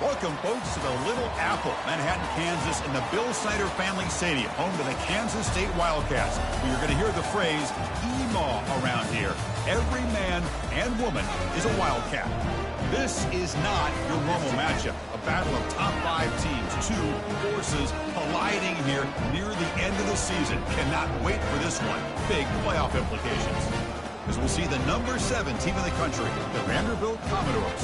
Welcome, folks, to the Little Apple, Manhattan, Kansas, in the Bill Snyder Family Stadium, home to the Kansas State Wildcats. You're going to hear the phrase "EMAW" around here. Every man and woman is a Wildcat. This is not your normal matchup. A battle of top 5 teams, 2 forces colliding here near the end of the season. Cannot wait for this one. Big playoff implications. As we'll see the number 7 team in the country, the Vanderbilt Commodores,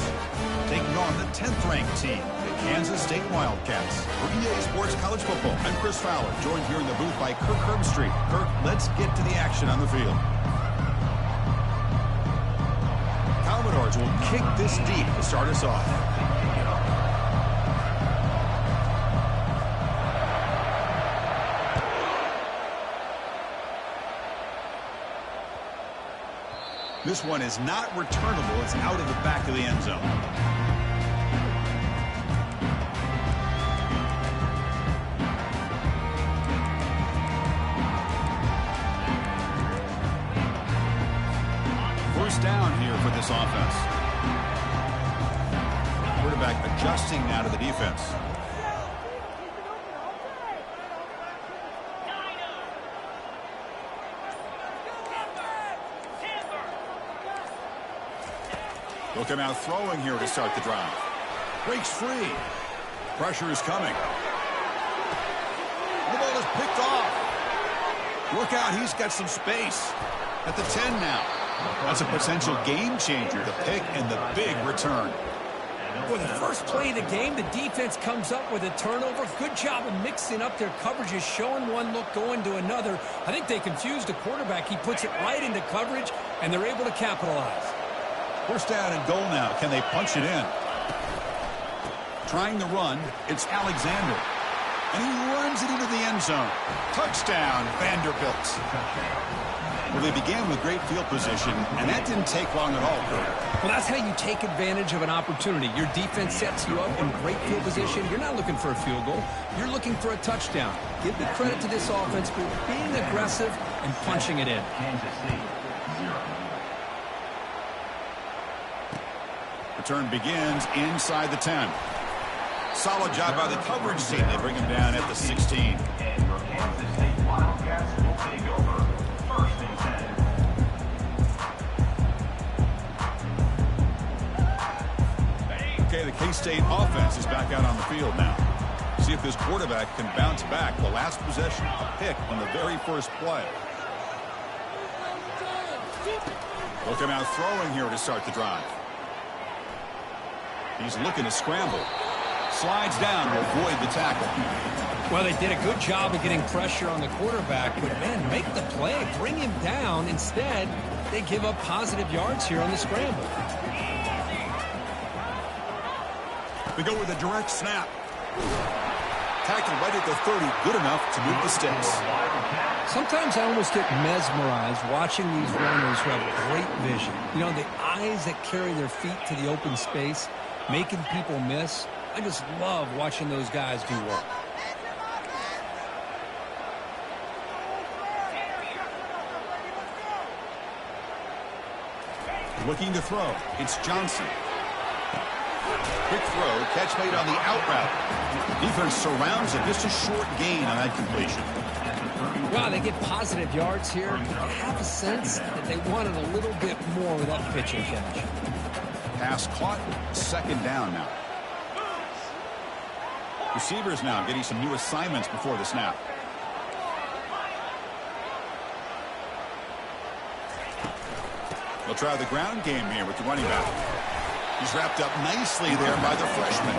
taking on the 10th-ranked team, the Kansas State Wildcats. For EA Sports College Football, I'm Chris Fowler, joined here in the booth by Kirk Herbstreit. Kirk, let's get to the action on the field. Commodores will kick this deep to start us off. This one is not returnable. It's out of the back of the end zone. First down here for this offense. Quarterback adjusting now to the defense. They'll come out throwing here to start the drive. Breaks free. Pressure is coming. The ball is picked off. Look out, he's got some space. At the 10 now. That's a potential game changer, the pick and the big return. For the first play of the game, the defense comes up with a turnover. Good job of mixing up their coverages, showing one look, going to another. I think they confused the quarterback. He puts it right into coverage, and they're able to capitalize. First down and goal now. Can they punch it in? Trying to run, it's Alexander. And he runs it into the end zone. Touchdown, Vanderbilt. Well, they began with great field position, and that didn't take long at all, Kurt. Well, that's how you take advantage of an opportunity. Your defense sets you up in great field position. You're not looking for a field goal. You're looking for a touchdown. Give the credit to this offense for being aggressive and punching it in. Return begins inside the 10. Solid job by the coverage team. They bring him down at the 16. And your Kansas State Wildcats will take over. First and 10. Okay, the K-State offense is back out on the field now. See if this quarterback can bounce back. The last possession, a pick on the very first play. They'll come out throwing here to start the drive. He's looking to scramble. Slides down to avoid the tackle. Well, they did a good job of getting pressure on the quarterback, but, man, make the play. Bring him down. Instead, they give up positive yards here on the scramble. We go with a direct snap. Tackle right at the 30. Good enough to move the sticks. Sometimes I almost get mesmerized watching these runners who have great vision. You know, the eyes that carry their feet to the open space, making people miss. I just love watching those guys do work. Looking to throw. It's Johnson. Quick throw. Catch made on the out route. Defense surrounds it. Just a short gain on that completion. Wow, they get positive yards here. I have a sense that they wanted a little bit more with that pitch and catch. Pass caught. Second down now. Receivers now getting some new assignments before the snap. They'll try the ground game here with the running back. He's wrapped up nicely there by the freshman.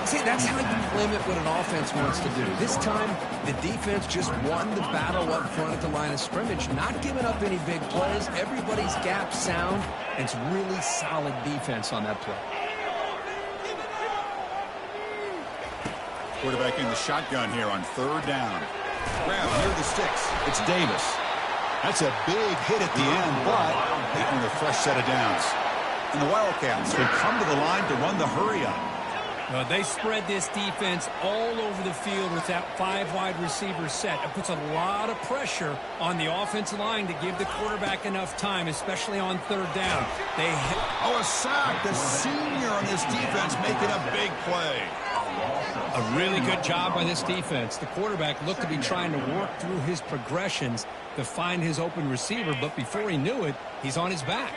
See, that's how you limit what an offense wants to do. This time, the defense just won the battle up front at the line of scrimmage, not giving up any big plays. Everybody's gap sound, and it's really solid defense on that play. Quarterback in the shotgun here on third down. Grab near the sticks. It's Davis. That's a big hit at the end, but they earn a fresh set of downs. And the Wildcats will come to the line to run the hurry up. Well, they spread this defense all over the field with that 5 wide receiver set. It puts a lot of pressure on the offensive line to give the quarterback enough time, especially on 3rd down. A sack. The senior on this defense making a big play. A really good job by this defense. The quarterback looked to be trying to work through his progressions to find his open receiver, but before he knew it, he's on his back.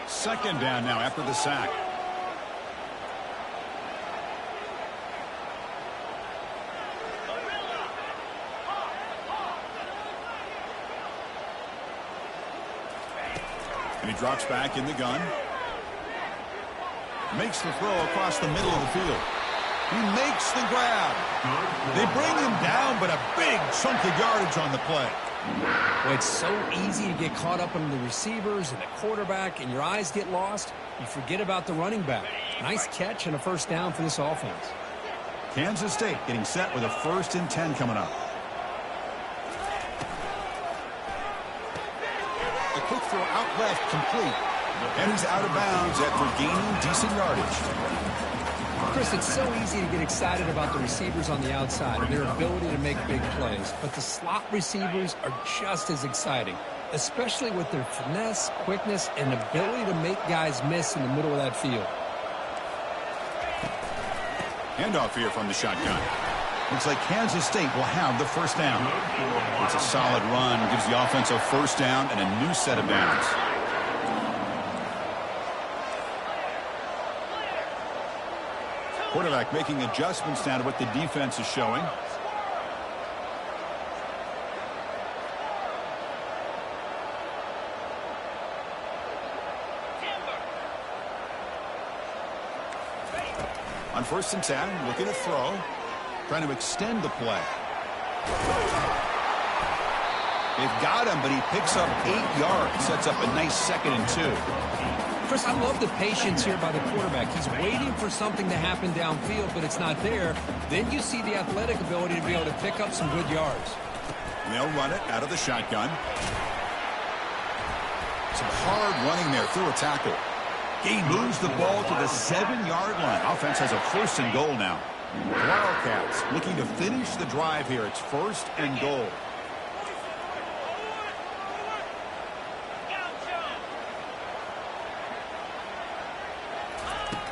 2nd down now after the sack. And he drops back in the gun. Makes the throw across the middle of the field. He makes the grab. They bring him down, but a big chunk of yardage on the play. Well, it's so easy to get caught up on the receivers and the quarterback, and your eyes get lost. You forget about the running back. Nice catch and a 1st down for this offense. Kansas State getting set with a 1st and 10 coming up. The quick throw out left, complete. And he's out of bounds after gaining decent yardage. Chris, it's so easy to get excited about the receivers on the outside and their ability to make big plays, but the slot receivers are just as exciting, especially with their finesse, quickness, and ability to make guys miss in the middle of that field. Handoff here from the shotgun. Looks like Kansas State will have the 1st down. It's a solid run, gives the offense a 1st down and a new set of downs. Quarterback making adjustments now to what the defense is showing. On 1st and 10, looking to throw. Trying to extend the play. They've got him, but he picks up 8 yards. Sets up a nice 2nd and 2. Chris, I love the patience here by the quarterback. He's waiting for something to happen downfield, but it's not there. Then you see the athletic ability to be able to pick up some good yards. And they'll run it out of the shotgun. Some hard running there through a tackle. He moves the ball to the 7-yard line. Offense has a 1st and goal now. Wildcats looking to finish the drive here. It's 1st and goal.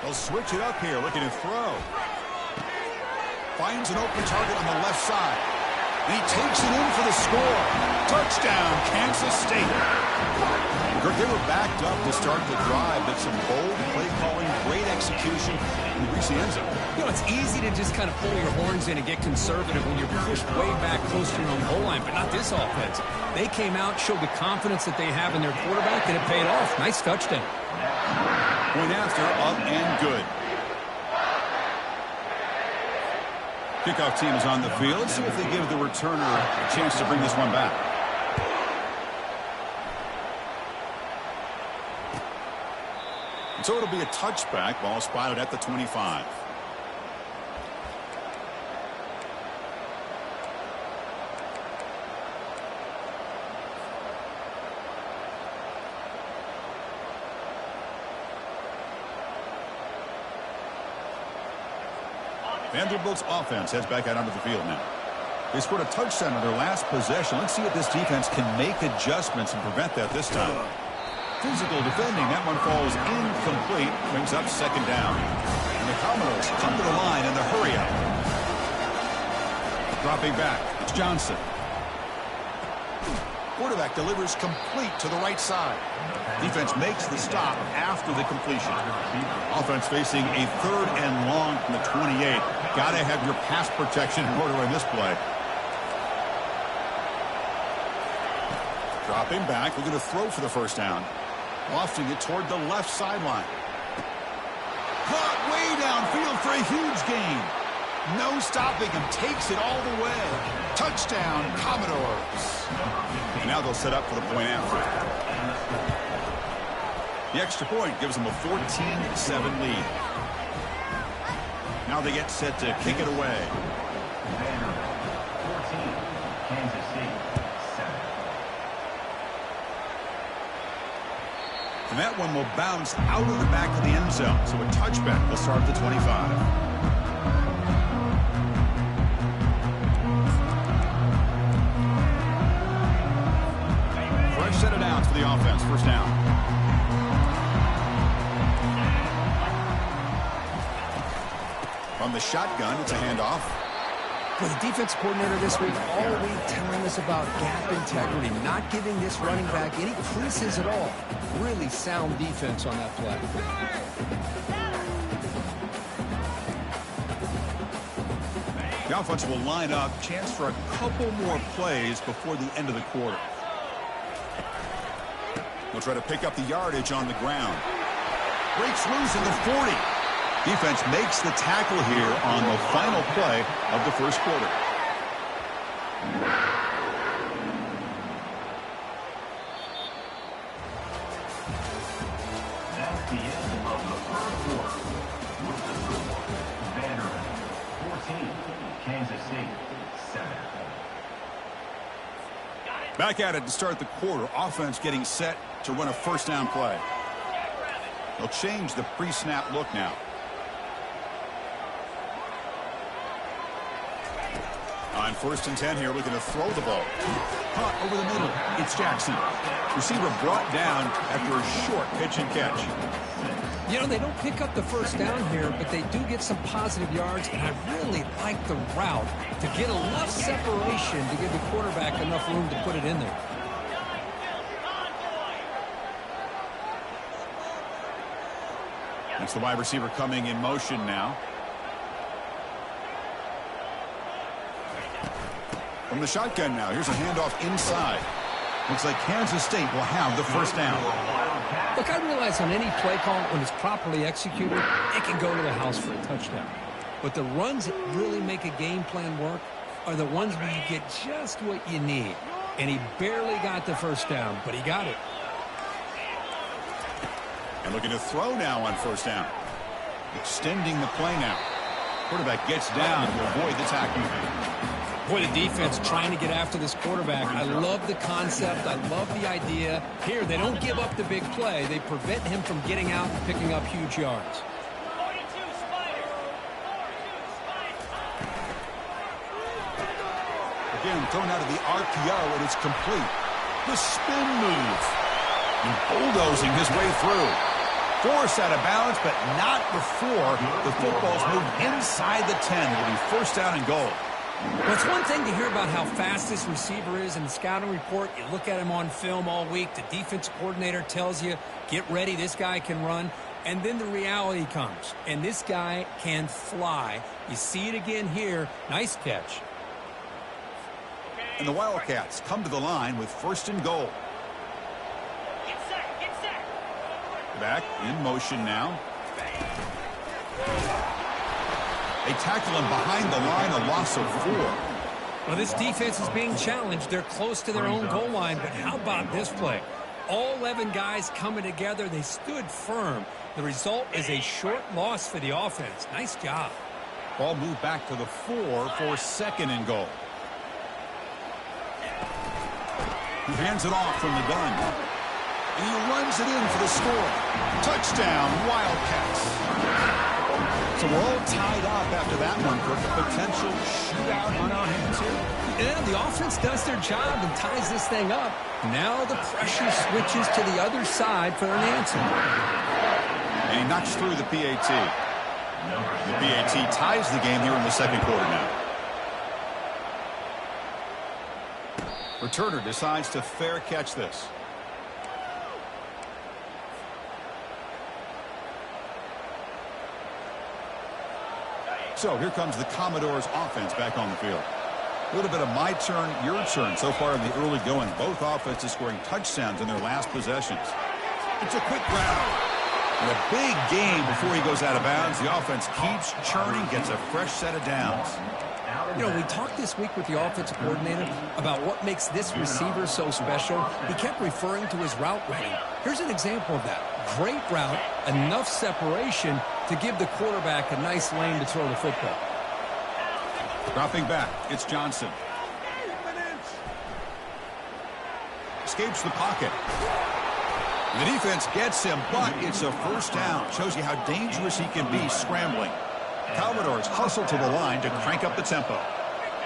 They'll switch it up here, looking to throw. Finds an open target on the left side. And he takes it in for the score. Touchdown, Kansas State. They were backed up to start the drive, but some bold play calling, great execution, and reach the end zone. You know, it's easy to just kind of pull your horns in and get conservative when you're pushed way back close to your own goal line, but not this offense. They came out, showed the confidence that they have in their quarterback, and it paid off. Nice touchdown. Point after, up and good. Kickoff team is on the field. Let's see if they give the returner a chance to bring this one back. And so it'll be a touchback. Ball spotted at the 25. Vanderbilt's offense heads back out onto the field now. They scored a touchdown on their last possession. Let's see if this defense can make adjustments and prevent that this time. Physical defending. That one falls incomplete. Brings up 2nd down. And the Commodores come to the line in the hurry up. Dropping back. It's Johnson. Quarterback delivers complete to the right side. Defense makes the stop after the completion. Offense facing a 3rd and long from the 28. Got to have your pass protection in order in this play. Dropping back. We're going to throw for the 1st down. Lofting it toward the left sideline. Caught way downfield for a huge gain. No stopping him. Takes it all the way. Touchdown, Commodores. And now they'll set up for the point after. The extra point gives them a 14-7 lead. Now they get set to kick it away. 14, Kansas City, 7. And that one will bounce out of the back of the end zone. So a touchback will start at the 25. Fresh set of downs for the offense. First down. From the shotgun, it's a handoff. Well, the defense coordinator this week all week telling us about gap integrity, not giving this running back any creases at all. Really sound defense on that play. The offense will line up. Chance for a couple more plays before the end of the quarter. They'll try to pick up the yardage on the ground. Breaks loose in the 40. Defense makes the tackle here on the final play of the first quarter. That's the end of the first quarter. With the score, Vanderbilt 14, Kansas State 7. Back at it to start the quarter. Offense getting set to run a first down play. They'll change the pre-snap look now. On 1st and 10 here, looking to throw the ball. Caught over the middle. It's Jackson. Receiver brought down after a short pitch and catch. You know, they don't pick up the first down here, but they do get some positive yards, and I really like the route to get enough separation to give the quarterback enough room to put it in there. That's the wide receiver coming in motion now. From the shotgun now, here's a handoff inside. Looks like Kansas State will have the first down. Look, I realize on any play call, when it's properly executed, it can go to the house for a touchdown. But the runs that really make a game plan work are the ones where you get just what you need. And he barely got the first down, but he got it. And looking to throw now on first down. Extending the play now. Quarterback gets down to avoid the tackle. Boy, the defense trying to get after this quarterback. I love the concept. I love the idea. Here, they don't give up the big play. They prevent him from getting out and picking up huge yards. Again, thrown out of the RPO, and it's complete. The spin move. And bulldozing his way through. Forced out of bounds, but not before the football's moved inside the 10. It'll be first down and goal. Well, it's one thing to hear about how fast this receiver is in the scouting report. You look at him on film all week. The defensive coordinator tells you, get ready, this guy can run. And then the reality comes, and this guy can fly. You see it again here. Nice catch. And the Wildcats come to the line with first and goal. Back in motion now. They tackle him behind the line, a loss of 4. Well, this defense is being challenged. They're close to their own goal line, but how about this play? All 11 guys coming together. They stood firm. The result is a short loss for the offense. Nice job. Ball moved back to the 4 for second and goal. He hands it off from the gun. And he runs it in for the score. Touchdown, Wildcats. So we're all tied up after that one for a potential shootout on our hands here. Yeah, the offense does their job and ties this thing up. Now the pressure switches to the other side for an answer. And he knocks through the PAT. The PAT ties the game here in the second quarter now. Returner decides to fair catch this. So here comes the Commodores offense back on the field. A little bit of my turn, your turn so far in the early going. Both offenses scoring touchdowns in their last possessions. It's a quick grab. And a big game before he goes out of bounds. The offense keeps churning, gets a fresh set of downs. You know, we talked this week with the offensive coordinator about what makes this receiver so special. He kept referring to his route running. Here's an example of that. Great route, enough separation to give the quarterback a nice lane to throw the football. Dropping back, it's Johnson. Escapes the pocket. The defense gets him, but it's a first down. Shows you how dangerous he can be scrambling. Commodores hustle to the line to crank up the tempo.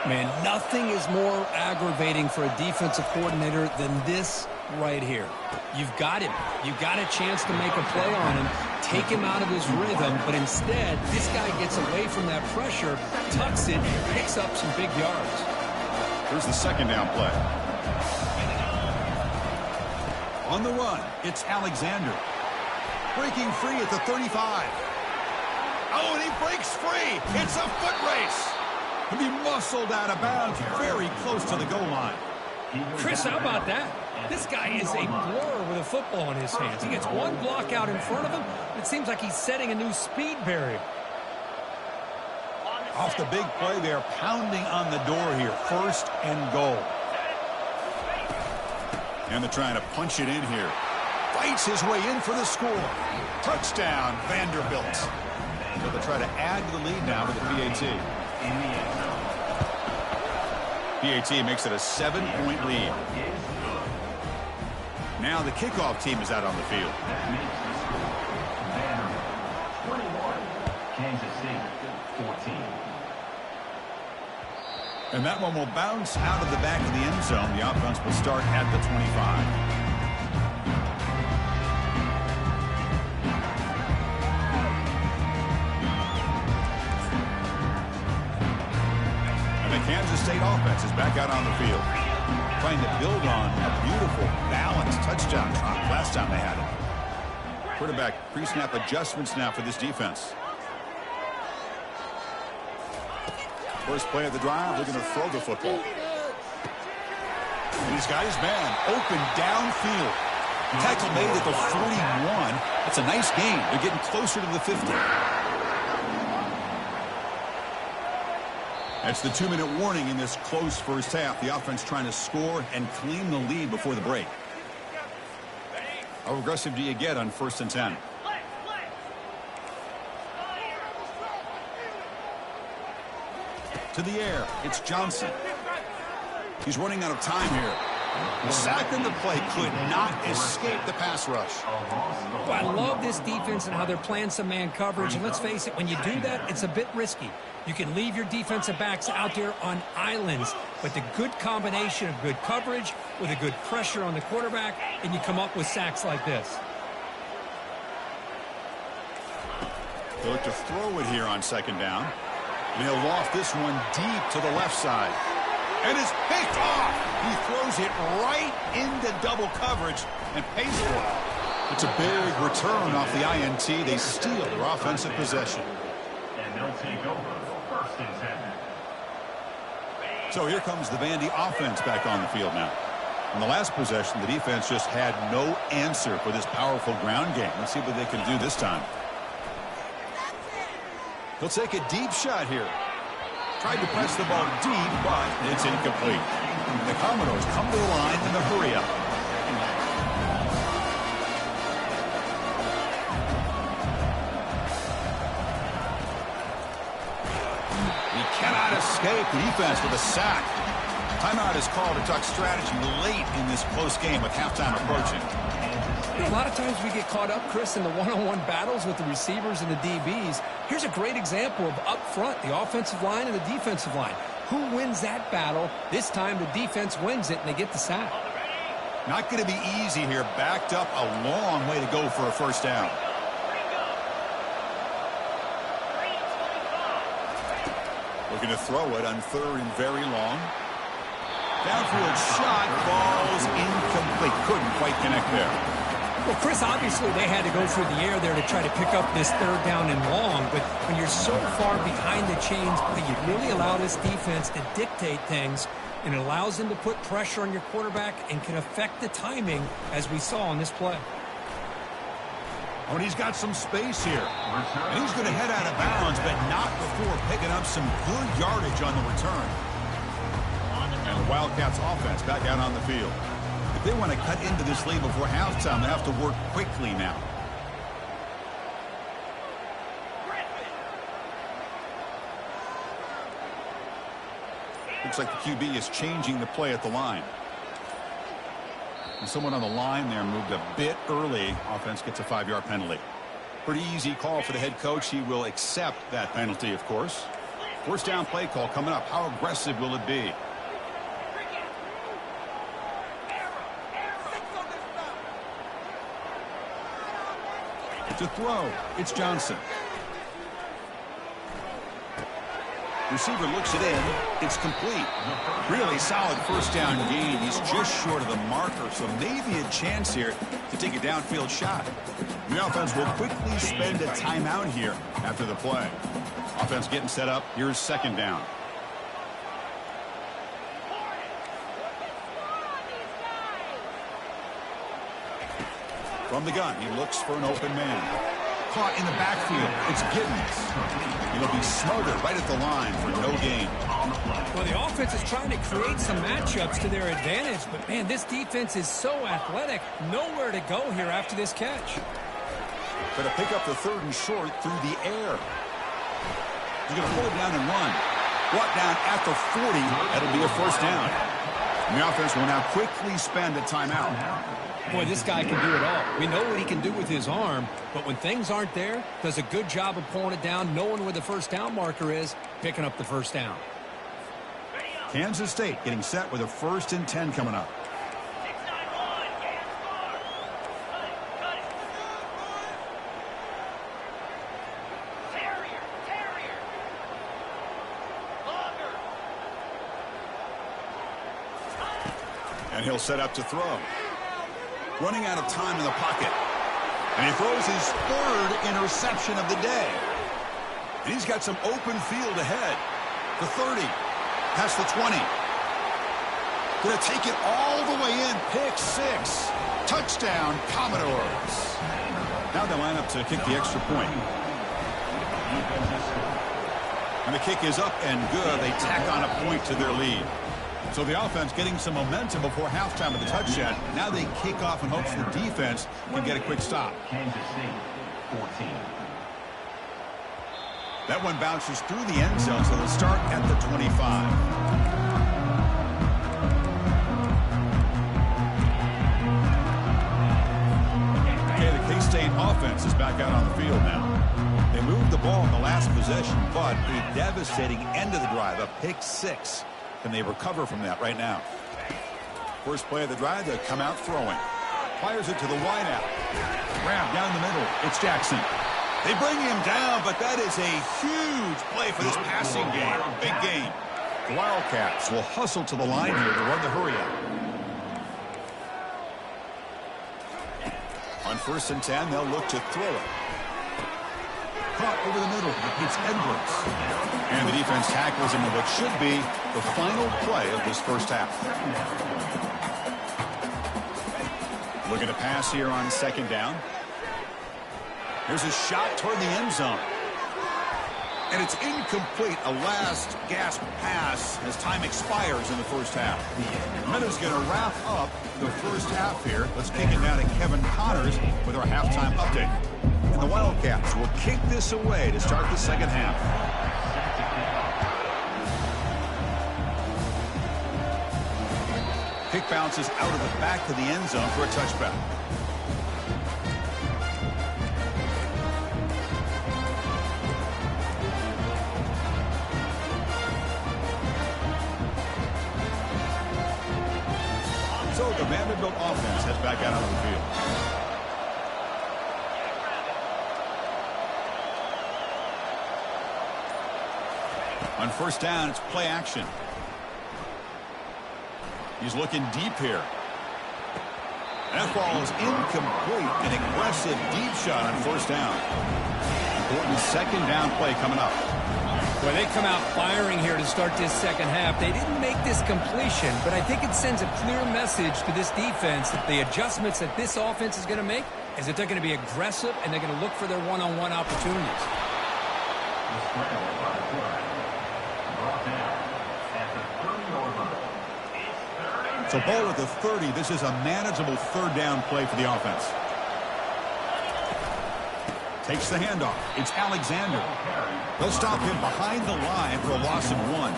Man, nothing is more aggravating for a defensive coordinator than this right here. You've got him. You've got a chance to make a play on him, take him out of his rhythm, but instead, this guy gets away from that pressure, tucks it, picks up some big yards. Here's the second down play. On the run, it's Alexander. Breaking free at the 35. Oh, and he breaks free. It's a foot race. He'll be muscled out of bounds very close to the goal line. Chris, how about that? This guy is a blur with a football in his hands. He gets one block out in front of him. It seems like he's setting a new speed barrier. Off the big play, they're pounding on the door here. First and goal. And they're trying to punch it in here. Fights his way in for the score. Touchdown, Vanderbilt. So they'll try to add to the lead now with the PAT. PAT makes it a 7-point lead. Now the kickoff team is out on the field. Vanderbilt, 21. Kansas State, 14. And that one will bounce out of the back of the end zone. The offense will start at the 25. And the Kansas State offense is back out on the field, trying to build on a beautiful, balanced touchdown drive last time they had it. Quarterback pre-snap adjustments now for this defense. First play of the drive, they're going to throw the football. And he's got his man open downfield. Tackle made at the 41. That's a nice gain. They're getting closer to the 50. That's the 2-minute warning in this close first half. The offense trying to score and claim the lead before the break. How aggressive do you get on 1st and 10? To the air, it's Johnson. He's running out of time here. The sack in the play could not escape the pass rush. Well, I love this defense and how they're playing some man coverage. And let's face it, when you do that, it's a bit risky. You can leave your defensive backs out there on islands, but the good combination of good coverage with a good pressure on the quarterback, and you come up with sacks like this. They'll look to throw it here on 2nd down. And he'll loft this one deep to the left side. And it's picked off. He throws it right into double coverage and pays for it. It's a big return off the INT. They steal their offensive possession. And they'll take over 1st and 10. So here comes the Vandy offense back on the field now. In the last possession, the defense just had no answer for this powerful ground game. Let's see what they can do this time. He'll take a deep shot here. Tried to press the ball deep, but it's incomplete. The Commodores come to the line in the hurry-up. He cannot escape the defense with a sack. Timeout is called to talk strategy late in this close game with halftime approaching. A lot of times we get caught up, Chris, in the one-on-one battles with the receivers and the DBs. Here's a great example of up front, the offensive line and the defensive line. Who wins that battle? This time the defense wins it, and they get the sack. Not going to be easy here. Backed up a long way to go for a first down. Looking to throw it on 3rd and very long. Downfield shot falls incomplete. Couldn't quite connect there. Well, Chris, obviously they had to go through the air there to try to pick up this 3rd down and long, but when you're so far behind the chains, you really allow this defense to dictate things, and it allows them to put pressure on your quarterback and can affect the timing, as we saw on this play. Oh, and he's got some space here. And he's going to head out of bounds, but not before picking up some good yardage on the return. And the Wildcats offense back out on the field. If they want to cut into this lead before halftime, they have to work quickly now. Looks like the QB is changing the play at the line. And someone on the line there moved a bit early. Offense gets a 5-yard penalty. Pretty easy call for the head coach. He will accept that penalty, of course. First down play call coming up. How aggressive will it be? To throw, it's Johnson. Receiver looks it in. It's complete. Really solid first down gain. He's just short of the marker, so maybe a chance here to take a downfield shot. The offense will quickly spend a timeout here after the play. Offense getting set up. Here's second down. From the gun, he looks for an open man. Caught in the backfield. It's Giddens. He'll be smothered right at the line for no gain. Well, the offense is trying to create some matchups to their advantage, but, man, this defense is so athletic. Nowhere to go here after this catch. Going to pick up the third and short through the air. He's going to pull it down and run. Brought down at the 40. That'll be a first down. And the offense will now quickly spend a timeout. Boy, this guy can do it all. We know what he can do with his arm, but when things aren't there, does a good job of pulling it down, knowing where the first down marker is, picking up the first down. Kansas State getting set with a 1st and 10 coming up. And he'll set up to throw. Running out of time in the pocket. And he throws his 3rd interception of the day. And he's got some open field ahead. The 30. Past the 20. Going to take it all the way in. Pick 6. Touchdown, Commodores. Now they line up to kick the extra point. And the kick is up and good. They tack on a point to their lead. So the offense getting some momentum before halftime of the touchdown. Now they kick off in hopes the defense can get a quick stop. Kansas State, 14. That one bounces through the end zone, so they'll start at the 25. Okay, the K-State offense is back out on the field now. They moved the ball in the last possession, but a devastating end of the drive, a pick 6. Can they recover from that right now? First play of the drive, they come out throwing. Fires it to the wideout. Grab down the middle. It's Jackson. They bring him down, but that is a huge play for this passing game. Big game. The Wildcats will hustle to the line here to run the hurry-up. On 1st and 10, they'll look to throw it. Caught over the middle. It's Edwards. And the defense tackles him in what should be the final play of this first half. Looking to pass here on 2nd down. Here's a shot toward the end zone. And it's incomplete. A last gasp pass as time expires in the first half. Minutes going to wrap up the first half here. Let's kick it down to Kevin Connors with our halftime update. And the Wildcats will kick this away to start the second half. Kick bounces out of the back of the end zone for a touchback. So the Vanderbilt offense heads back out on the field. On 1st down, it's play action. He's looking deep here. That ball is incomplete. An aggressive deep shot on 1st down. Important 2nd down play coming up. Well, they come out firing here to start this second half. They didn't make this completion, but I think it sends a clear message to this defense that the adjustments that this offense is going to make is that they're going to be aggressive and they're going to look for their one-on-one opportunities. So ball at the 30. This is a manageable 3rd down play for the offense. Takes the handoff. It's Alexander. They'll stop him behind the line for a loss of 1.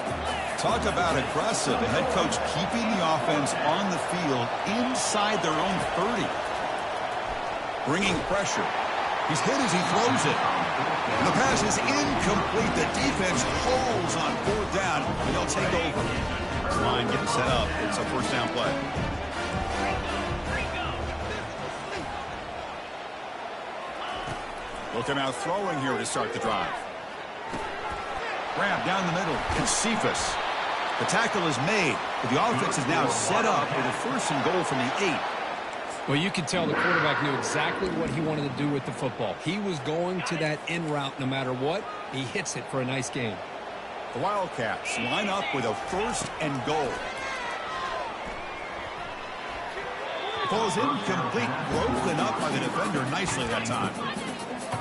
Talk about aggressive. The head coach keeping the offense on the field inside their own 30. Bringing pressure. He's hit as he throws it. And the pass is incomplete. The defense holds on 4th down, and they'll take over. Line getting set up. It's a first down play. Will come out throwing here to start the drive. Grab down the middle. It's Cephas. The tackle is made, but the offense is now set up with a first and goal from the 8. Well, you could tell the quarterback knew exactly what he wanted to do with the football. He was going to that in route no matter what. He hits it for a nice gain. The Wildcats line up with a first and goal. Ball's incomplete, broken up by the defender nicely that time.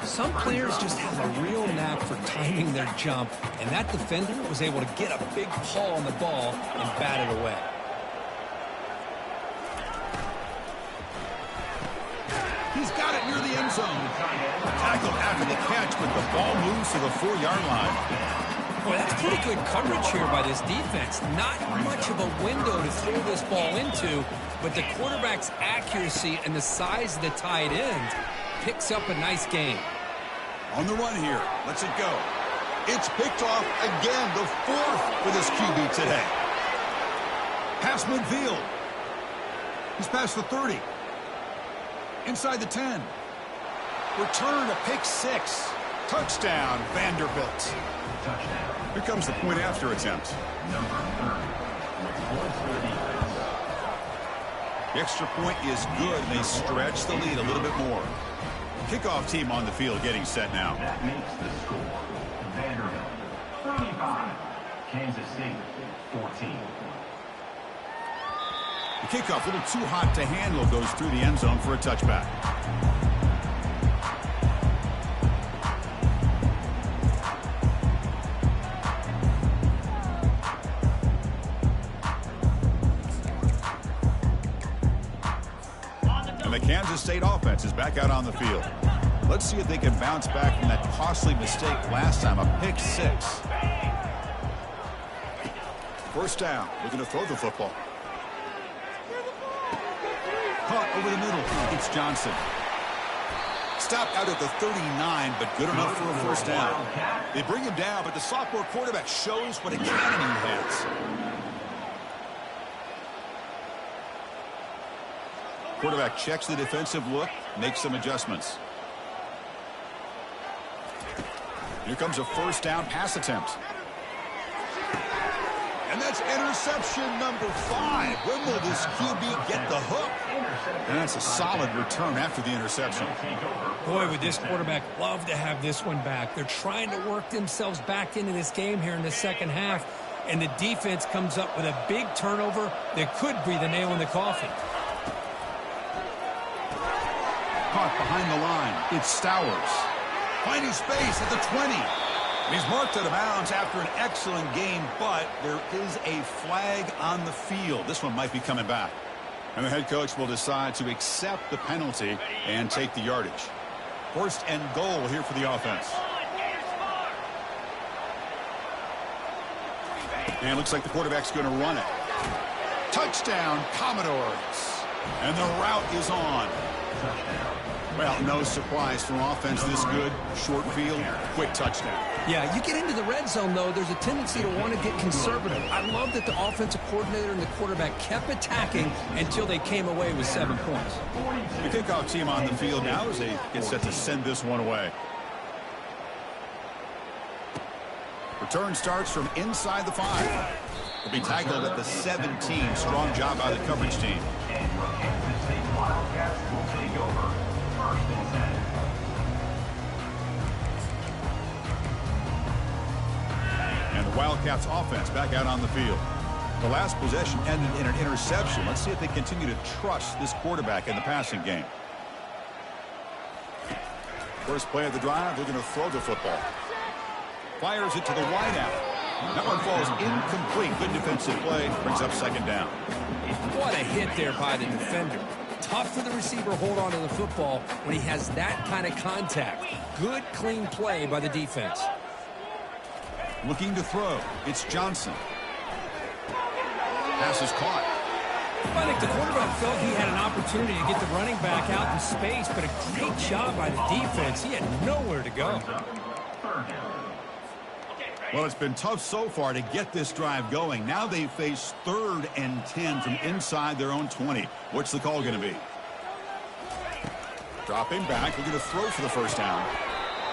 Some players just have a real knack for timing their jump, and that defender was able to get a big paw on the ball and bat it away. He's got it near the end zone. Tackled after the catch, but the ball moves to the 4-yard line. Boy, that's pretty good coverage here by this defense. Not much of a window to throw this ball into, but the quarterback's accuracy and the size of the tight end picks up a nice gain. On the run here. Lets it go. It's picked off again, the 4th for this QB today. Pass midfield. He's past the 30. Inside the 10. Return to pick 6. Touchdown, Vanderbilt. Touchdown. Here comes the point after attempt. Number 30. With points for the defense. The extra point is good, and they stretch the lead a little bit more. Kickoff team on the field getting set now. That makes the score. Vanderbilt 35. Kansas State 14. The kickoff, a little too hot to handle, goes through the end zone for a touchback. And the Kansas State offense is back out on the field. Let's see if they can bounce back from that costly mistake last time, a pick 6. First down, looking to throw the football. Caught over the middle. It's Johnson. Stopped out at the 39, but good enough for a first down. They bring him down, but the sophomore quarterback shows what a cannon he has. Quarterback checks the defensive look, makes some adjustments. Here comes a first down pass attempt. And that's interception number 5. When will this QB get the hook? And that's a solid return after the interception. Boy, would this quarterback love to have this one back. They're trying to work themselves back into this game here in the second half, and the defense comes up with a big turnover that could be the nail in the coffin. Caught behind the line. It's Stowers. Finding space at the 20. And he's marked out of bounds after an excellent game, but there is a flag on the field. This one might be coming back. And the head coach will decide to accept the penalty and take the yardage. First and goal here for the offense. And it looks like the quarterback's going to run it. Touchdown, Commodores. And the route is on. Well, no surprise for offense this good. Short field, quick touchdown. Yeah, you get into the red zone, though, there's a tendency to want to get conservative. I love that the offensive coordinator and the quarterback kept attacking until they came away with 7 points. The kickoff team on the field now as they get set to send this one away. Return starts from inside the 5. Will be tackled at the 17. Strong job by the coverage team. And the Kansas State Wildcats will take over. First and 10. And the Wildcats offense back out on the field. The last possession ended in an interception. Let's see if they continue to trust this quarterback in the passing game. First play of the drive, looking to throw the football. Fires it to the wideout. That one falls incomplete. Good defensive play. Brings up second down. What a hit there by the defender. tough for the receiver to hold on to the football when he has that kind of contact. Good, clean play by the defense. Looking to throw. It's Johnson. Pass is caught. I think the quarterback felt he had an opportunity to get the running back out in space, but a great job by the defense. He had nowhere to go. Well, it's been tough so far to get this drive going. Now they face 3rd and 10 from inside their own 20. What's the call going to be? Dropping back, looking to throw for the first down.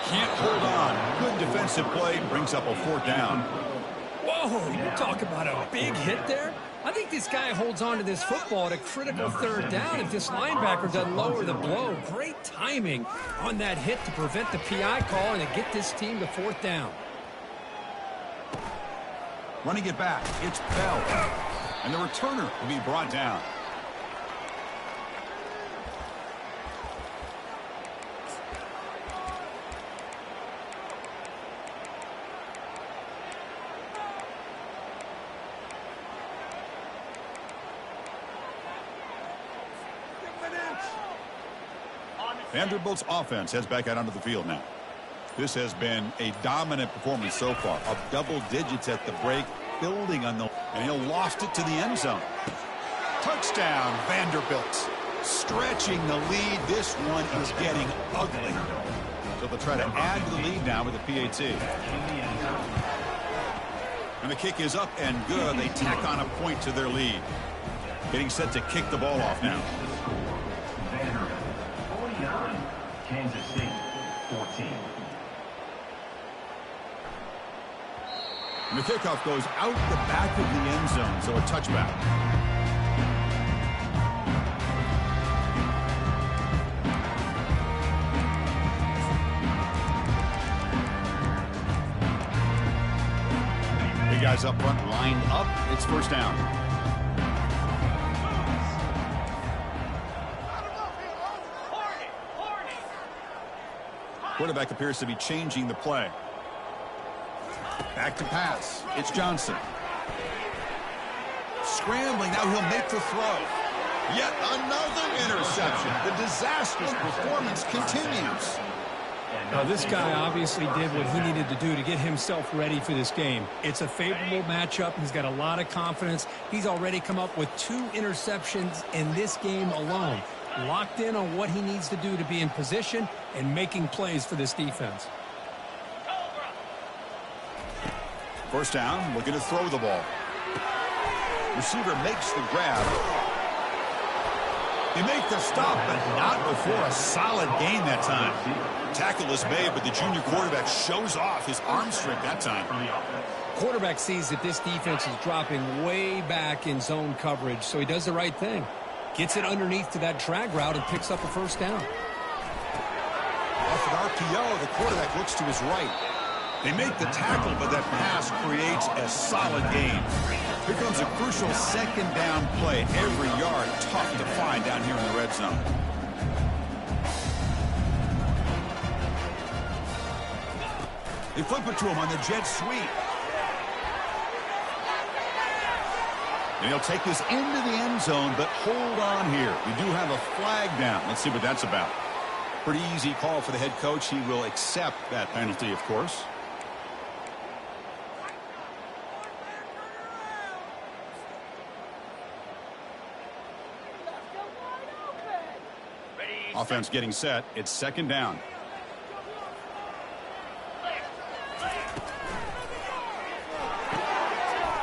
Can't hold on. Good defensive play, brings up a 4th down. Whoa, you talk about a big hit there. I think this guy holds on to this football at a critical 3rd down if this linebacker doesn't lower the blow. Great timing on that hit to prevent the PI call and to get this team to 4th down. Running it back, it's Bell. And the returner will be brought down. Vanderbilt's offense heads back out onto the field now. This has been a dominant performance so far. Up double digits at the break, building on the... And he'll lost it to the end zone. Touchdown, Vanderbilt. Stretching the lead. This one is getting ugly. So they'll try to add to the lead now with the PAT. And the kick is up and good. They tack on a point to their lead. Getting set to kick the ball off now. Vanderbilt, 49. Kansas State, 14. And the kickoff goes out the back of the end zone, so a touchback. Big guys up front lined up. It's first down. Quarterback appears to be changing the play. Back to pass. It's Johnson. Scrambling. Now he'll make the throw. Yet another interception. The disastrous performance continues. Now, this guy obviously did what he needed to do to get himself ready for this game. It's a favorable matchup. He's got a lot of confidence. He's already come up with 2 interceptions in this game alone. Locked in on what he needs to do to be in position and making plays for this defense. First down, looking to throw the ball. Receiver makes the grab. They make the stop, but not before a solid gain that time. Tackle is made, but the junior quarterback shows off his arm strength that time. Quarterback sees that this defense is dropping way back in zone coverage, so he does the right thing. Gets it underneath to that drag route and picks up a first down. Off an RPO, the quarterback looks to his right. They make the tackle, but that pass creates a solid gain. Here comes a crucial 2nd down play. Every yard tough to find down here in the red zone. They flip it to him on the jet sweep. And he'll take this into the end zone, but hold on here. We do have a flag down. Let's see what that's about. Pretty easy call for the head coach. He will accept that penalty, of course. Offense getting set. It's 2nd down.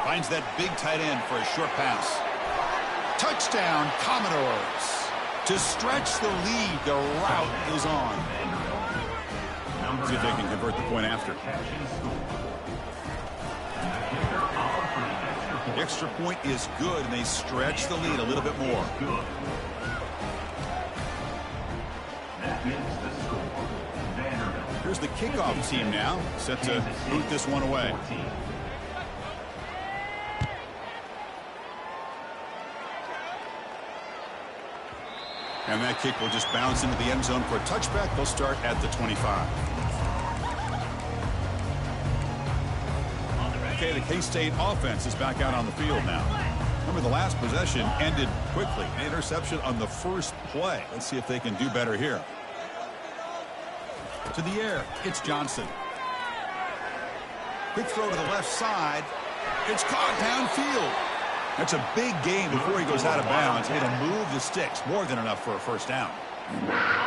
Finds that big tight end for a short pass. Touchdown, Commodores. To stretch the lead, the route is on. See if they can convert the point after. The extra point is good, and they stretch the lead a little bit more. Here's the kickoff team now, set to boot this one away. And that kick will just bounce into the end zone for a touchback. They'll start at the 25. Okay, the K-State offense is back out on the field now. Remember, the last possession ended quickly. An interception on the first play. Let's see if they can do better here. To the air, it's Johnson. Quick throw to the left side. It's caught downfield. That's a big gain before he goes out of bounds. It'll move the sticks. More than enough for a first down.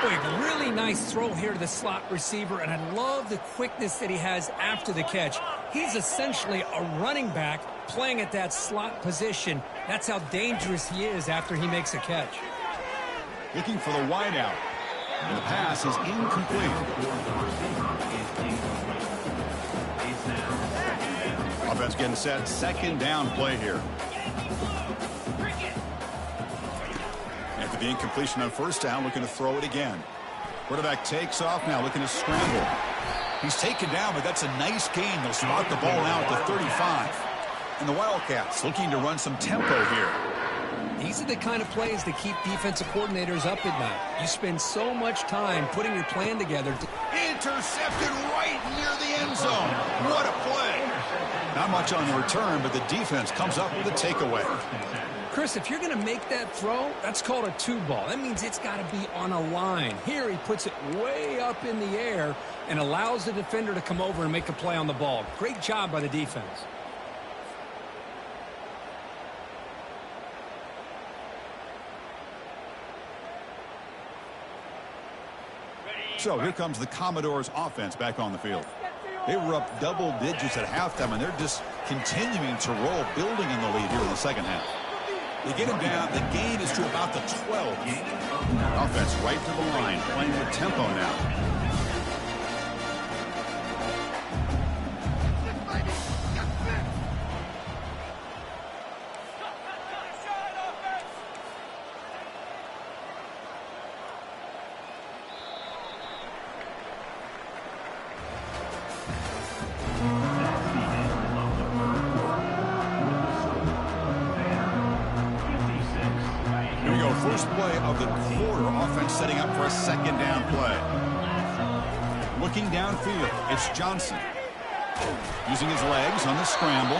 Boy, really nice throw here to the slot receiver, and I love the quickness that he has after the catch. He's essentially a running back playing at that slot position. That's how dangerous he is after he makes a catch. Looking for the wideout. And the pass is incomplete. Offense getting set. Second down play here. After the incompletion on first down, looking to throw it again. Quarterback takes off now, looking to scramble. He's taken down, but that's a nice gain. They'll spot the ball now at the 35. And the Wildcats looking to run some tempo here. These are the kind of plays that keep defensive coordinators up at night. You spend so much time putting your plan together. Intercepted right near the end zone. What a play. Not much on the return, but the defense comes up with a takeaway. Chris, if you're going to make that throw, that's called a two ball. That means it's got to be on a line. Here he puts it way up in the air and allows the defender to come over and make a play on the ball. Great job by the defense. So here comes the Commodores offense back on the field. They were up double digits at halftime, and they're just continuing to roll, building in the lead here in the second half. They get him down. The gain is to about the 12. Offense right to the line, playing with tempo now. First play of the quarter, offense setting up for a second down play. Looking downfield, it's Johnson. Using his legs on the scramble.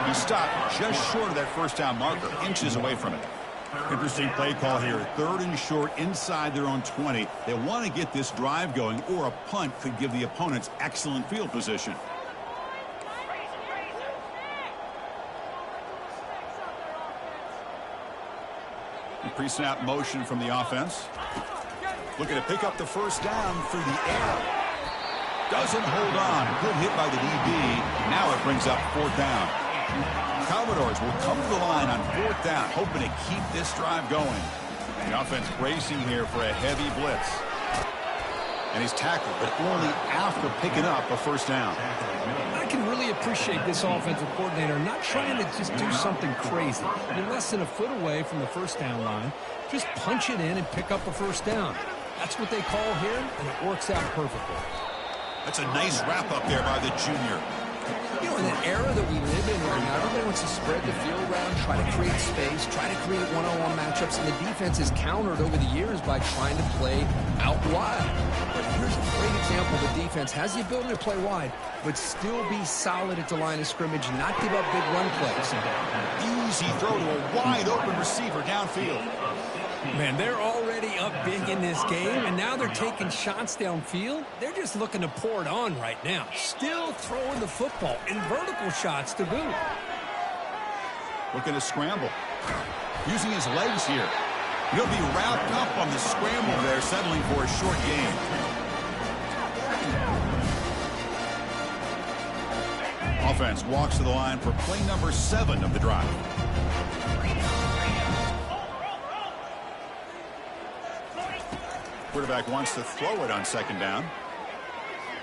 He stopped just short of that first down marker, inches away from it. Interesting play call here. Third and short inside their own 20. They want to get this drive going, or a punt could give the opponents excellent field position. Pre-snap motion from the offense. Looking to pick up the first down through the air. Doesn't hold on. Good hit by the DB. Now it brings up fourth down. Commodores will come to the line on fourth down, hoping to keep this drive going. The offense bracing here for a heavy blitz. And he's tackled, but only after picking up a first down. I can really appreciate this offensive coordinator not trying to just do something crazy. You're less than a foot away from the first down line. Just punch it in and pick up a first down. That's what they call here, and it works out perfectly. That's a nice wrap up there by the junior. You know, in the era that we live in right now, everybody wants to spread the field around, try to create space, try to create one-on-one matchups, and the defense is countered over the years by trying to play out wide. But here's a great example. The defense has the ability to play wide, but still be solid at the line of scrimmage, not give up big run plays. Easy throw to a wide-open receiver downfield. Man, they're already up big in this game, and now they're taking shots downfield. They're just looking to pour it on right now. Still throwing the football, and vertical shots to boot. Looking to scramble. Using his legs here. He'll be wrapped up on the scramble there, settling for a short gain. Offense walks to the line for play number 7 of the drive. Quarterback wants to throw it on second down.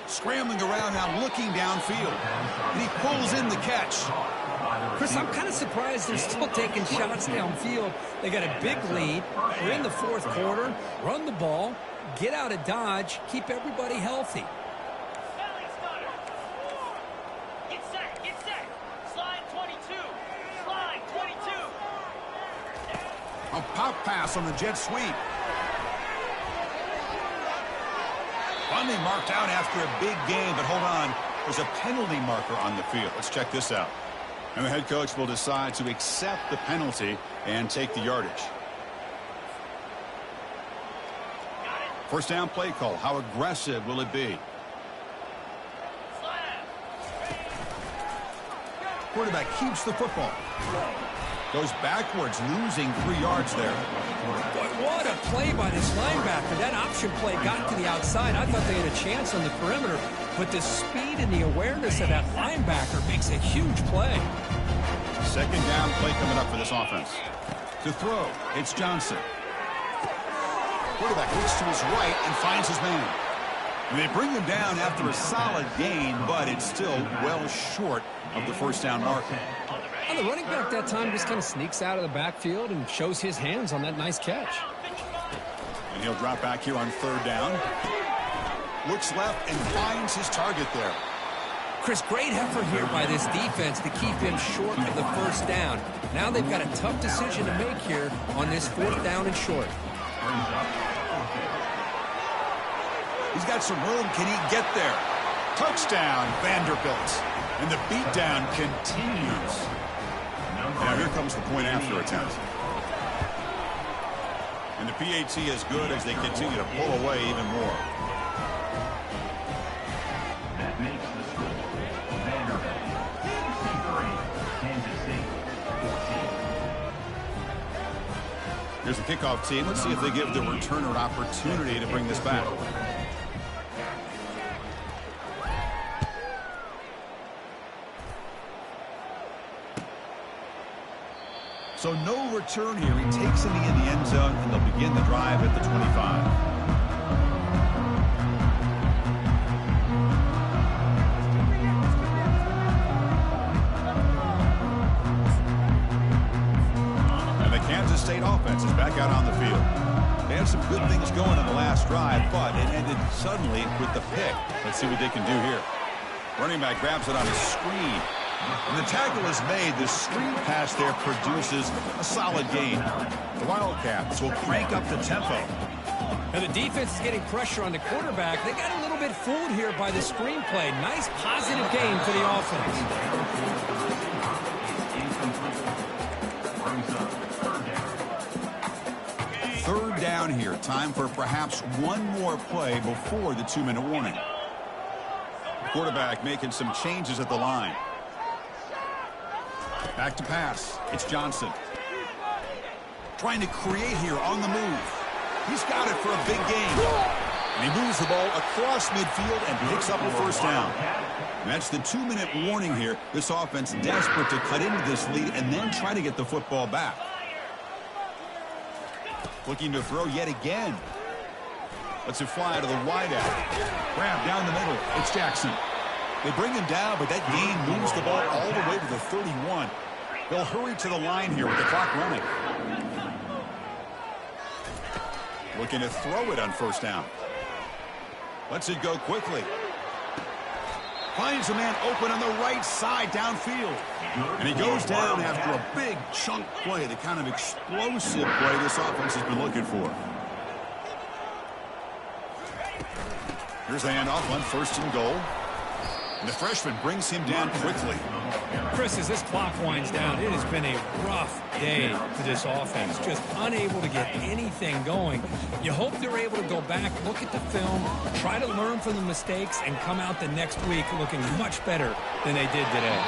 Scrambling around now, looking downfield. And he pulls in the catch. Chris, I'm kind of surprised they're still taking shots downfield. They got a big lead. We're in the fourth quarter. Run the ball. Get out of Dodge. Keep everybody healthy. Get set. Slide 22. Slide 22. A pop pass on the jet sweep. Finally marked out after a big game, but hold on. There's a penalty marker on the field. Let's check this out. And the head coach will decide to accept the penalty and take the yardage. First down play call. How aggressive will it be? Quarterback keeps the football. Goes backwards, losing 3 yards there. Boy, what a play by this linebacker. That option play got to the outside. I thought they had a chance on the perimeter, but the speed and the awareness of that linebacker makes a huge play. Second down play coming up for this offense. To throw, it's Johnson. Quarterback looks to his right and finds his man. And they bring him down after a solid gain, but it's still well short of the first down marker. And the running back that time just kind of sneaks out of the backfield and shows his hands on that nice catch. And he'll drop back here on third down. Looks left and finds his target there. Chris, great effort here by this defense to keep him short of the first down. Now they've got a tough decision to make here on this fourth down and short. He's got some room. Can he get there? Touchdown, Vanderbilt. And the beatdown continues. Now here comes the point after attempt. And the PAT is good as they continue to pull away even more. That makes the score. Vanderbilt 63, Kansas State 14. Here's the kickoff team. Let's see if they give the returner an opportunity to bring this back. So no return here. He takes it in the end zone, and they'll begin the drive at the 25. And the Kansas State offense is back out on the field. They had some good things going in the last drive, but it ended suddenly with the pick. Let's see what they can do here. Running back grabs it on a screen. And the tackle is made. The screen pass there produces a solid gain. The Wildcats will crank up the tempo. And the defense is getting pressure on the quarterback. They got a little bit fooled here by the screen play. Nice positive gain for the offense. Third down here. Time for perhaps one more play before the 2-minute warning. Quarterback making some changes at the line. Back to pass. It's Johnson. Trying to create here on the move. He's got it for a big gain. And he moves the ball across midfield and picks up a first down. And that's the 2-minute warning here. This offense desperate to cut into this lead and then try to get the football back. Looking to throw yet again. Lets it fly to the wideout. Grab down the middle. It's Jackson. They bring him down, but that gain moves the ball all the way to the 31. They'll hurry to the line here with the clock running. Looking to throw it on first down. Lets it go quickly. Finds a man open on the right side downfield. And he goes down after a big chunk play, the kind of explosive play this offense has been looking for. Here's the handoff on first and goal. And the freshman brings him down quickly. Chris, as this clock winds down, it has been a rough day for this offense. Just unable to get anything going. You hope they're able to go back, look at the film, try to learn from the mistakes, and come out the next week looking much better than they did today.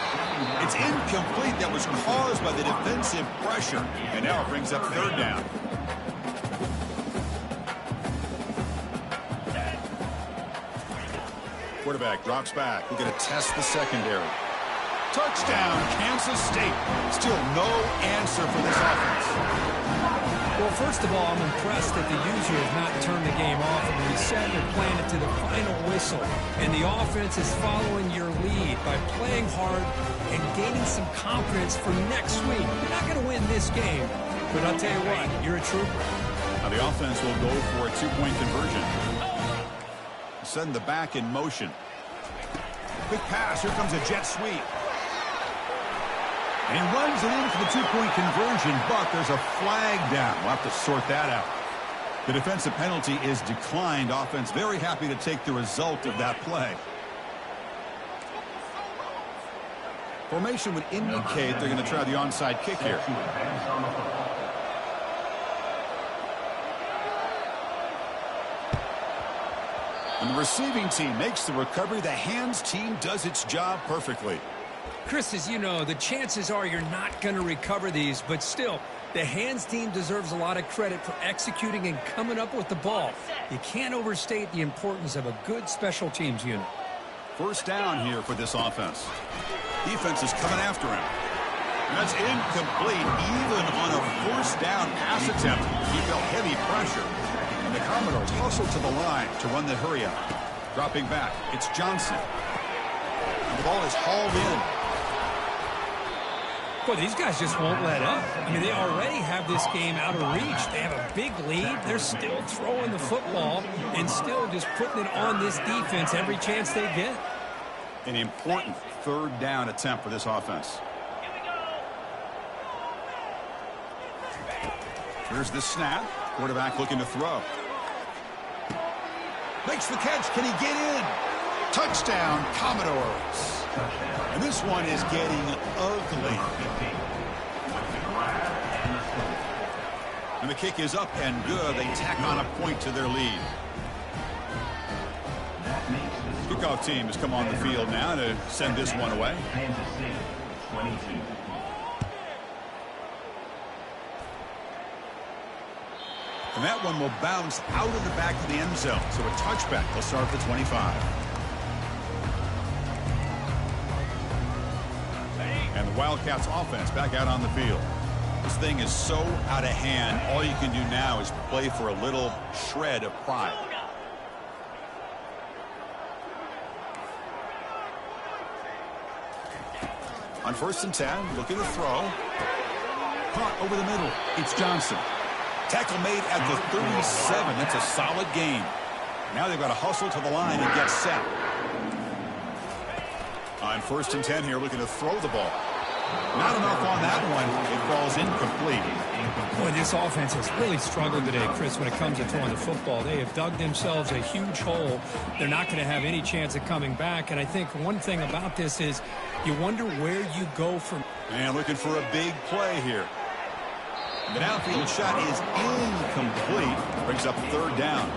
It's incomplete. That was caused by the defensive pressure. And now it brings up third down. Quarterback drops back. We're going to test the secondary. Touchdown, Kansas State. Still no answer for this offense. Well, first of all, I'm impressed that the user has not turned the game off and reset and playing it to the final whistle. And the offense is following your lead by playing hard and gaining some confidence for next week. You're not going to win this game, but I'll tell you what, you're a trooper. Now the offense will go for a two-point conversion. Send the back in motion. Quick pass. Here comes a jet sweep. And he runs it in for the two-point conversion, but there's a flag down. We'll have to sort that out. The defensive penalty is declined. Offense very happy to take the result of that play. Formation would indicate they're going to try the onside kick here. To advance on the football. And the receiving team makes the recovery. The hands team does its job perfectly. Chris, as you know, the chances are you're not going to recover these, but still, the hands team deserves a lot of credit for executing and coming up with the ball. You can't overstate the importance of a good special teams unit. First down here for this offense. Defense is coming after him. And that's incomplete, even on a first down pass attempt. He felt heavy pressure. And the Commodores hustle to the line to run the hurry up. Dropping back, it's Johnson. And the ball is hauled in. Boy, these guys just won't let up. I mean, they already have this game out of reach. They have a big lead. They're still throwing the football and still just putting it on this defense every chance they get. An important third down attempt for this offense. Here we go. Here's the snap. Quarterback looking to throw. Makes the catch. Can he get in? Touchdown, Commodores. And this one is getting ugly. And the kick is up and good. They tack on a point to their lead. Kickoff team has come on the field now to send this one away. Kansas City, 22. And that one will bounce out of the back of the end zone. So a touchback. They'll start at the 25. And the Wildcats offense back out on the field. This thing is so out of hand. All you can do now is play for a little shred of pride. On 1st and 10, looking to throw. Caught over the middle. It's Johnson. Tackle made at the 37. That's a solid gain. Now they've got to hustle to the line and get set. On 1st and 10 here, looking to throw the ball. Not enough on that one. It falls incomplete. Boy, this offense has really struggled today, Chris, when it comes to throwing the football. They have dug themselves a huge hole. They're not going to have any chance of coming back. And I think one thing about this is you wonder where you go from. And looking for a big play here. The downfield shot is incomplete. Brings up 3rd down.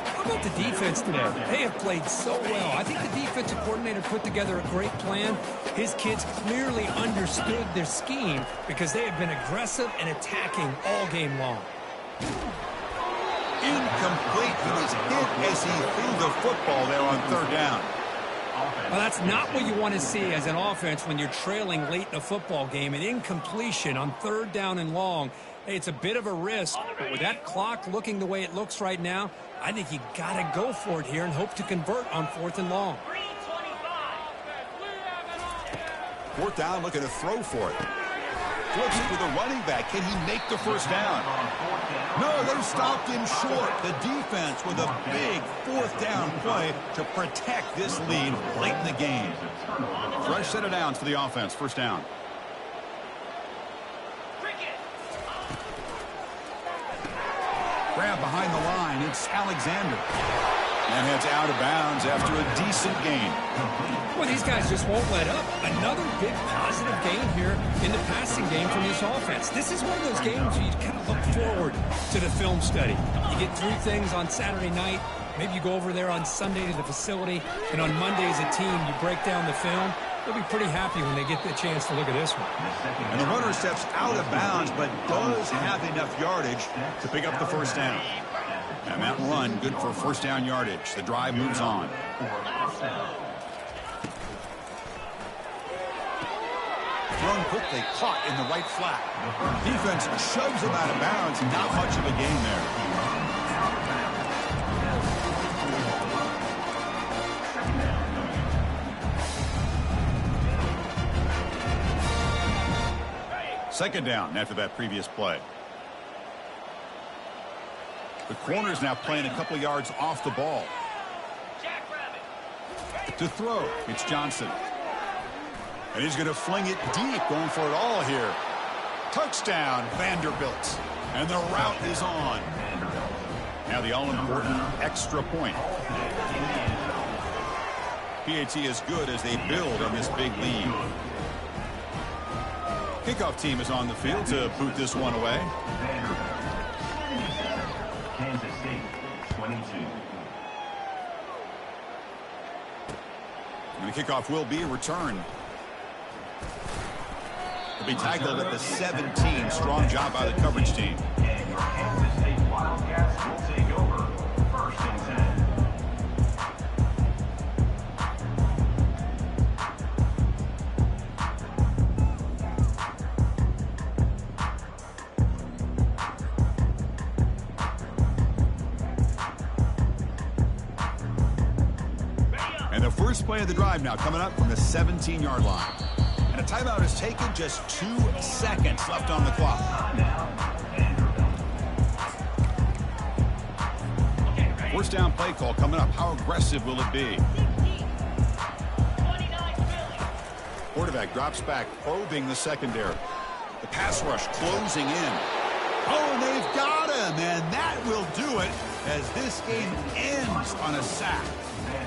How about the defense today? They have played so well. I think the defensive coordinator put together a great plan. His kids clearly understood their scheme because they have been aggressive and attacking all game long. Incomplete. He was hit as he threw the football there on 3rd down. Well, that's not what you want to see as an offense when you're trailing late in a football game. An incompletion on 3rd down and long. Hey, it's a bit of a risk, but with that clock looking the way it looks right now, I think you got to go for it here and hope to convert on 4th and long. 4th down, looking to throw for it. Flips it with a running back. Can he make the 1st down? No, they stopped him short. The defense with a big 4th down play to protect this lead late in the game. Fresh set of downs for the offense. 1st down. Grab behind the line. It's Alexander. And heads out of bounds after a decent gain. Well, these guys just won't let up. Another big positive gain here in the passing game from this offense. This is one of those games where you kind of look forward to the film study. You get through things on Saturday night. Maybe you go over there on Sunday to the facility. And on Monday as a team, you break down the film. They'll be pretty happy when they get the chance to look at this one. And the runner steps out of bounds, but does have enough yardage to pick up the 1st down. And that run, good for 1st down yardage. The drive moves on. Thrown quickly, caught in the right flat. Defense shoves him out of bounds. Not much of a gain there. Second down after that previous play. The corner's now playing a couple yards off the ball. To throw, it's Johnson. And he's going to fling it deep, going for it all here. Touchdown, Vanderbilt. And the route is on. Now the all-important extra point. PAT is good as they build on this big lead. Kickoff team is on the field to boot this one away. Vanderbilt. 77. Kansas State, 22. And the kickoff will be returned. It'll be tackled at the 17. Strong job by the coverage team. And your Kansas State Wildcats will take over. 1st and 10. And the first play of the drive now coming up from the 17-yard line. And a timeout is taken, just 2 seconds left on the clock. First down play call coming up. How aggressive will it be? 29 Philly. Quarterback drops back, probing the secondary. The pass rush closing in. Oh, and they've got him, and that will do it as this game ends on a sack.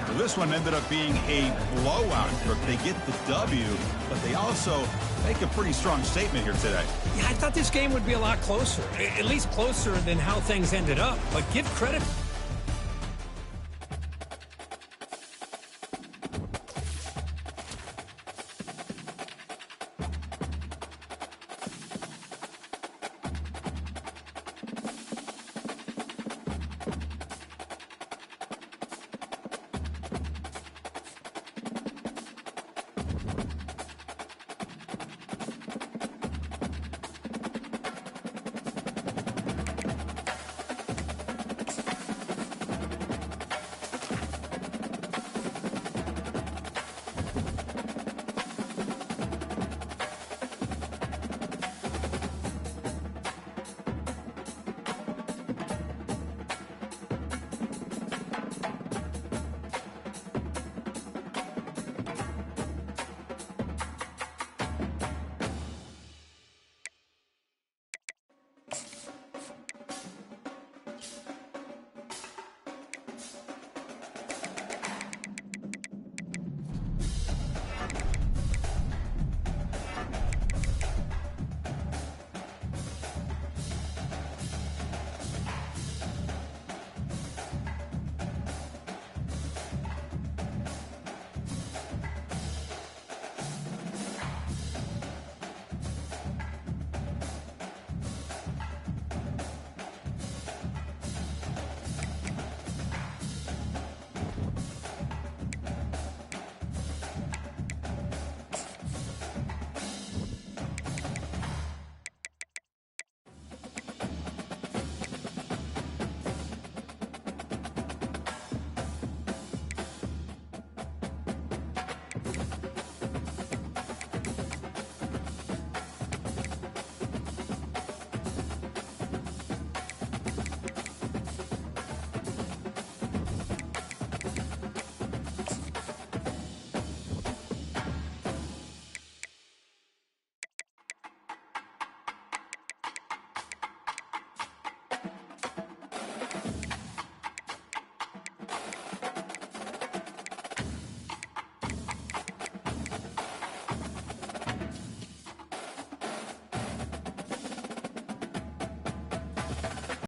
Well, this one ended up being a blowout. They get the W, but they also make a pretty strong statement here today. Yeah, I thought this game would be a lot closer, at least closer than how things ended up. But give credit